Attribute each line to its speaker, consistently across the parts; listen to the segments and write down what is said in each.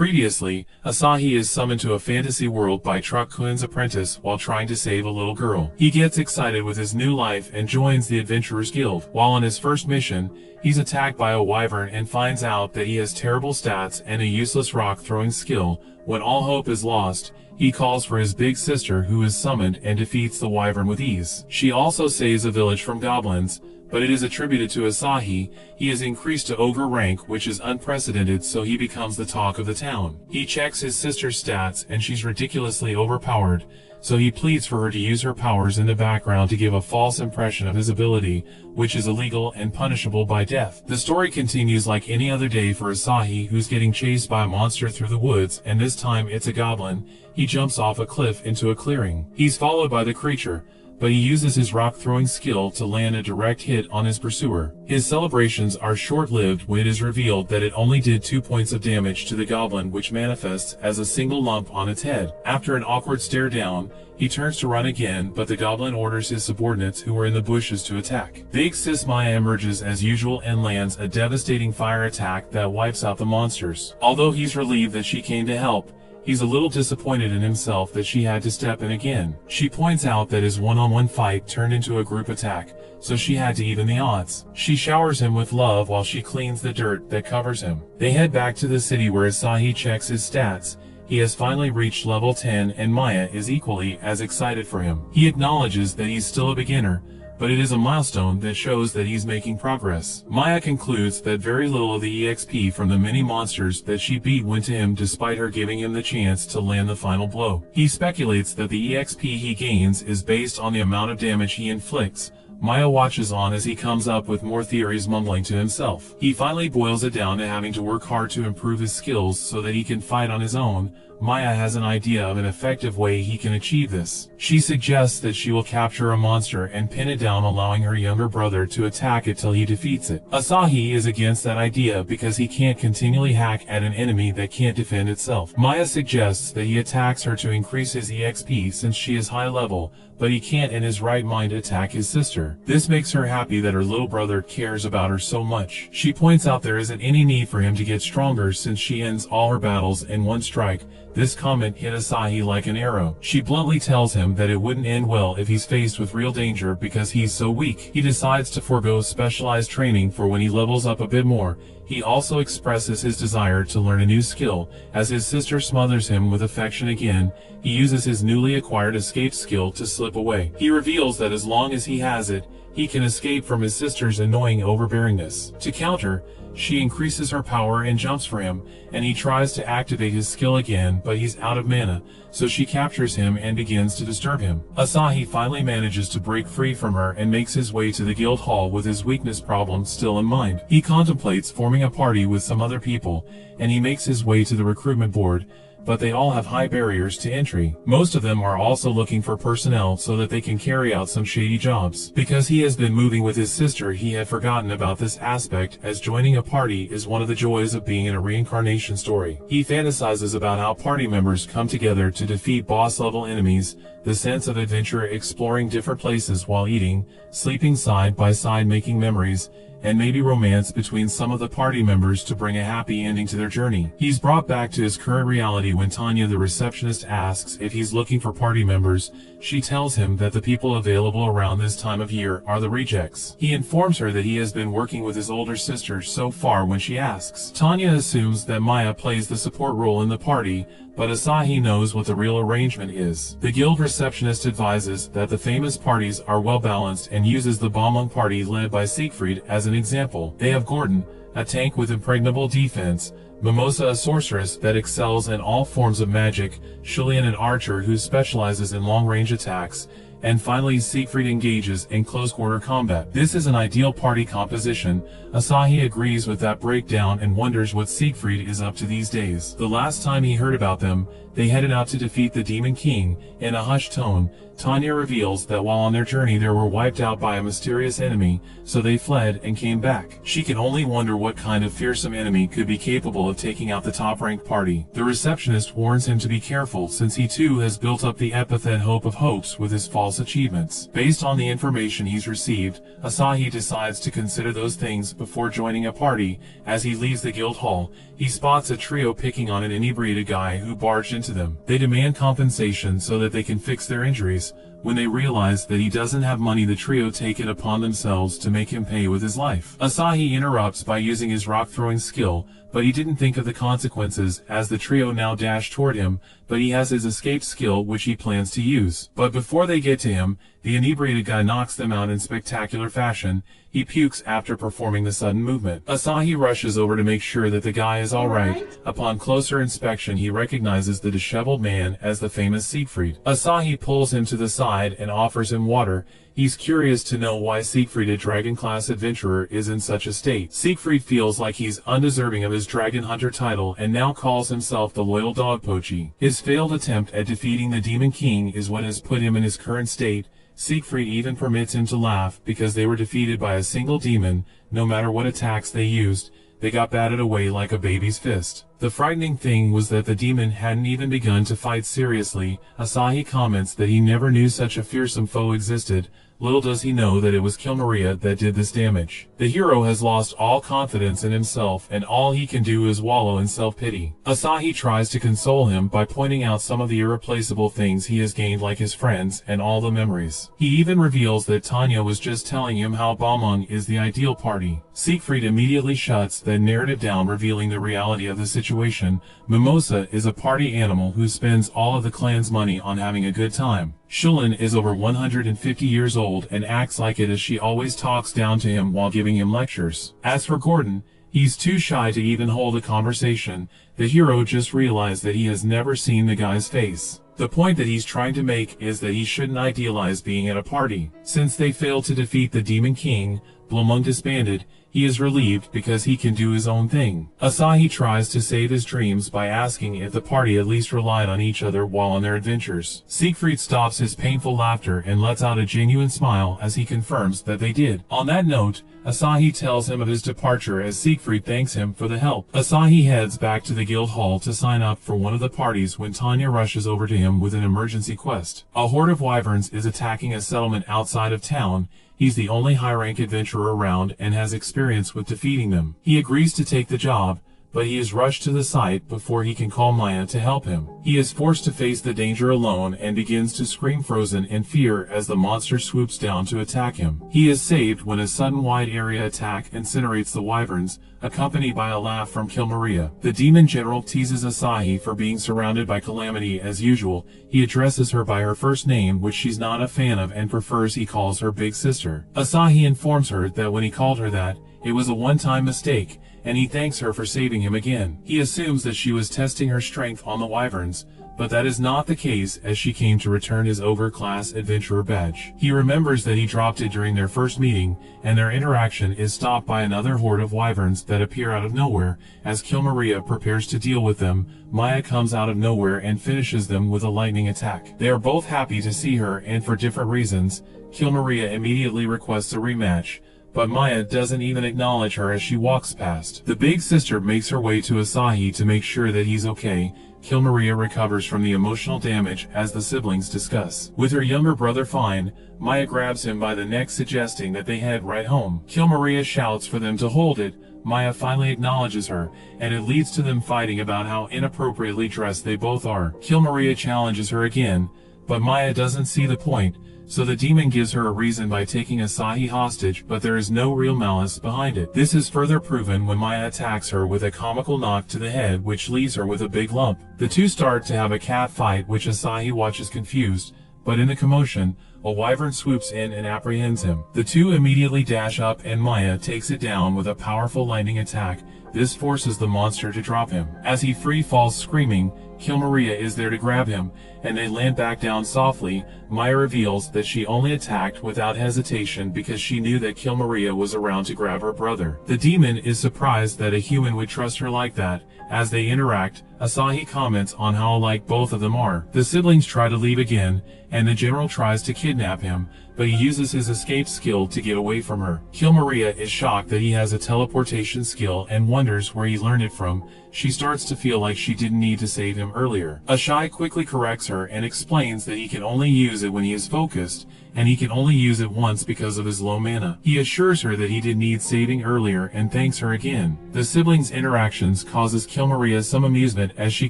Speaker 1: Previously, Asahi is summoned to a fantasy world by Truck Kun's apprentice while trying to save a little girl. He gets excited with his new life and joins the Adventurers Guild. While on his first mission, he's attacked by a wyvern and finds out that he has terrible stats and a useless rock-throwing skill. When all hope is lost, he calls for his big sister, who is summoned, and defeats the wyvern with ease. She also saves a village from goblins, but it is attributed to Asahi. He is increased to ogre rank, which is unprecedented, so he becomes the talk of the town. He checks his sister's stats and she's ridiculously overpowered, so he pleads for her to use her powers in the background to give a false impression of his ability, which is illegal and punishable by death. The story continues like any other day for Asahi, who's getting chased by a monster through the woods, and this time it's a goblin. He jumps off a cliff into a clearing. He's followed by the creature, but he uses his rock-throwing skill to land a direct hit on his pursuer. His celebrations are short-lived when it is revealed that it only did 2 points of damage to the goblin, which manifests as a single lump on its head. After an awkward stare down, he turns to run again, but the goblin orders his subordinates who were in the bushes to attack. Big Sis Maya emerges as usual and lands a devastating fire attack that wipes out the monsters. Although he's relieved that she came to help, he's a little disappointed in himself that she had to step in again. She points out that his one-on-one fight turned into a group attack, so she had to even the odds. She showers him with love while she cleans the dirt that covers him. They head back to the city where Asahi checks his stats. He has finally reached level 10 and Maya is equally as excited for him. He acknowledges that he's still a beginner, but it is a milestone that shows that he's making progress. Maya concludes that very little of the EXP from the many monsters that she beat went to him despite her giving him the chance to land the final blow. He speculates that the EXP he gains is based on the amount of damage he inflicts. Maya watches on as he comes up with more theories, mumbling to himself. He finally boils it down to having to work hard to improve his skills so that he can fight on his own. Maya has an idea of an effective way he can achieve this. She suggests that she will capture a monster and pin it down, allowing her younger brother to attack it till he defeats it. Asahi is against that idea because he can't continually hack at an enemy that can't defend itself. Maya suggests that he attacks her to increase his EXP since she is high level, but he can't in his right mind attack his sister. This makes her happy that her little brother cares about her so much. She points out there isn't any need for him to get stronger since she ends all her battles in one strike. This comment hit Asahi like an arrow. She bluntly tells him that it wouldn't end well if he's faced with real danger because he's so weak. He decides to forego specialized training for when he levels up a bit more. He also expresses his desire to learn a new skill. As his sister smothers him with affection again, he uses his newly acquired escape skill to slip away. He reveals that as long as he has it, he can escape from his sister's annoying overbearingness. To counter, she increases her power and jumps for him, and he tries to activate his skill again, but he's out of mana, so she captures him and begins to disturb him. Asahi finally manages to break free from her and makes his way to the guild hall with his weakness problem still in mind. He contemplates forming a party with some other people, and he makes his way to the recruitment board, but they all have high barriers to entry. Most of them are also looking for personnel so that they can carry out some shady jobs. Because he has been moving with his sister, he had forgotten about this aspect, as joining a party is one of the joys of being in a reincarnation story. He fantasizes about how party members come together to defeat boss-level enemies, the sense of adventure, exploring different places while eating, sleeping side by side, making memories, and maybe romance between some of the party members to bring a happy ending to their journey. He's brought back to his current reality when Tanya, the receptionist, asks if he's looking for party members. She tells him that the people available around this time of year are the rejects. He informs her that he has been working with his older sister so far when she asks. Tanya assumes that Maya plays the support role in the party, but Asahi knows what the real arrangement is. The guild receptionist advises that the famous parties are well balanced and uses the Balmung party led by Siegfried as an example. They have Gordon, a tank with impregnable defense, Mimosa, a sorceress that excels in all forms of magic, Shulian, an archer who specializes in long-range attacks, and finally Siegfried engages in close-quarter combat. This is an ideal party composition. Asahi agrees with that breakdown and wonders what Siegfried is up to these days. The last time he heard about them, they headed out to defeat the Demon King. In a hushed tone, Tanya reveals that while on their journey they were wiped out by a mysterious enemy, so they fled and came back. She can only wonder what kind of fearsome enemy could be capable of taking out the top-ranked party. The receptionist warns him to be careful since he too has built up the epithet Hope of Hopes with his false false achievements. Based on the information he's received, Asahi decides to consider those things before joining a party. As he leaves the guild hall, he spots a trio picking on an inebriated guy who barged into them. They demand compensation so that they can fix their injuries. When they realize that he doesn't have money, the trio take it upon themselves to make him pay with his life. Asahi interrupts by using his rock-throwing skill, but he didn't think of the consequences as the trio now dash toward him, but he has his escape skill which he plans to use. But before they get to him, the inebriated guy knocks them out in spectacular fashion. He pukes after performing the sudden movement. Asahi rushes over to make sure that the guy is alright. Upon closer inspection, he recognizes the disheveled man as the famous Siegfried. Asahi pulls him to the side and offers him water. He's curious to know why Siegfried, a dragon-class adventurer, is in such a state. Siegfried feels like he's undeserving of his dragon hunter title and now calls himself the loyal dog Pochi. His failed attempt at defeating the Demon King is what has put him in his current state. Siegfried even permits him to laugh because they were defeated by a single demon. No matter what attacks they used, they got batted away like a baby's fist. The frightening thing was that the demon hadn't even begun to fight seriously. Asahi comments that he never knew such a fearsome foe existed. Little does he know that it was Kilmaria that did this damage. The hero has lost all confidence in himself, and all he can do is wallow in self-pity. Asahi tries to console him by pointing out some of the irreplaceable things he has gained, like his friends and all the memories. He even reveals that Tanya was just telling him how Balmung is the ideal party. Siegfried immediately shuts that narrative down, revealing the reality of the situation. Mimosa is a party animal who spends all of the clan's money on having a good time. Shulin is over 150 years old and acts like it, as she always talks down to him while giving him lectures. As for Gordon, he's too shy to even hold a conversation. The hero just realized that he has never seen the guy's face. The point that he's trying to make is that he shouldn't idealize being at a party. Since they failed to defeat the Demon King, Balmung disbanded. He is relieved because he can do his own thing. Asahi tries to save his dreams by asking if the party at least relied on each other while on their adventures. Siegfried stops his painful laughter and lets out a genuine smile as he confirms that they did. On that note, Asahi tells him of his departure as Siegfried thanks him for the help. Asahi heads back to the guild hall to sign up for one of the parties when Tanya rushes over to him with an emergency quest. A horde of wyverns is attacking a settlement outside of town. He's the only high-rank adventurer around and has experience with defeating them. He agrees to take the job, but he is rushed to the site before he can call Maya to help him. He is forced to face the danger alone and begins to scream frozen in fear as the monster swoops down to attack him. He is saved when a sudden wide-area attack incinerates the wyverns, accompanied by a laugh from Kilmaria. The demon general teases Asahi for being surrounded by calamity as usual. He addresses her by her first name, which she's not a fan of and prefers he calls her big sister. Asahi informs her that when he called her that, it was a one-time mistake, and he thanks her for saving him again. He assumes that she was testing her strength on the wyverns, but that is not the case, as she came to return his overclass adventurer badge. He remembers that he dropped it during their first meeting, and their interaction is stopped by another horde of wyverns that appear out of nowhere. As Kilmaria prepares to deal with them, Maya comes out of nowhere and finishes them with a lightning attack. They are both happy to see her, and for different reasons. Kilmaria immediately requests a rematch, but Maya doesn't even acknowledge her as she walks past. The big sister makes her way to Asahi to make sure that he's okay. Kilmaria recovers from the emotional damage as the siblings discuss. With her younger brother fine, Maya grabs him by the neck, suggesting that they head right home. Kilmaria shouts for them to hold it. Maya finally acknowledges her, and it leads to them fighting about how inappropriately dressed they both are. Kilmaria challenges her again, but Maya doesn't see the point. So the demon gives her a reason by taking Asahi hostage, but there is no real malice behind it. This is further proven when Maya attacks her with a comical knock to the head, which leaves her with a big lump. The two start to have a cat fight, which Asahi watches confused, but in the commotion, a wyvern swoops in and apprehends him. The two immediately dash up and Maya takes it down with a powerful lightning attack. This forces the monster to drop him. As he free falls screaming, Kilmaria is there to grab him, and they land back down softly. Maya reveals that she only attacked without hesitation because she knew that Kilmaria was around to grab her brother. The demon is surprised that a human would trust her like that. As they interact, Asahi comments on how alike both of them are. The siblings try to leave again, and the general tries to kidnap him, but he uses his escape skill to get away from her. Kilmaria is shocked that he has a teleportation skill and wonders where he learned it from. She starts to feel like she didn't need to save him some earlier. Ashai quickly corrects her and explains that he can only use it when he is focused, and he can only use it once because of his low mana. He assures her that he did need saving earlier and thanks her again. The siblings' interactions causes Kilmaria some amusement as she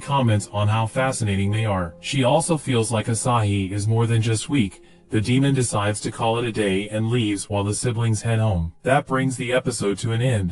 Speaker 1: comments on how fascinating they are. She also feels like Asahi is more than just weak. The demon decides to call it a day and leaves while the siblings head home. That brings the episode to an end.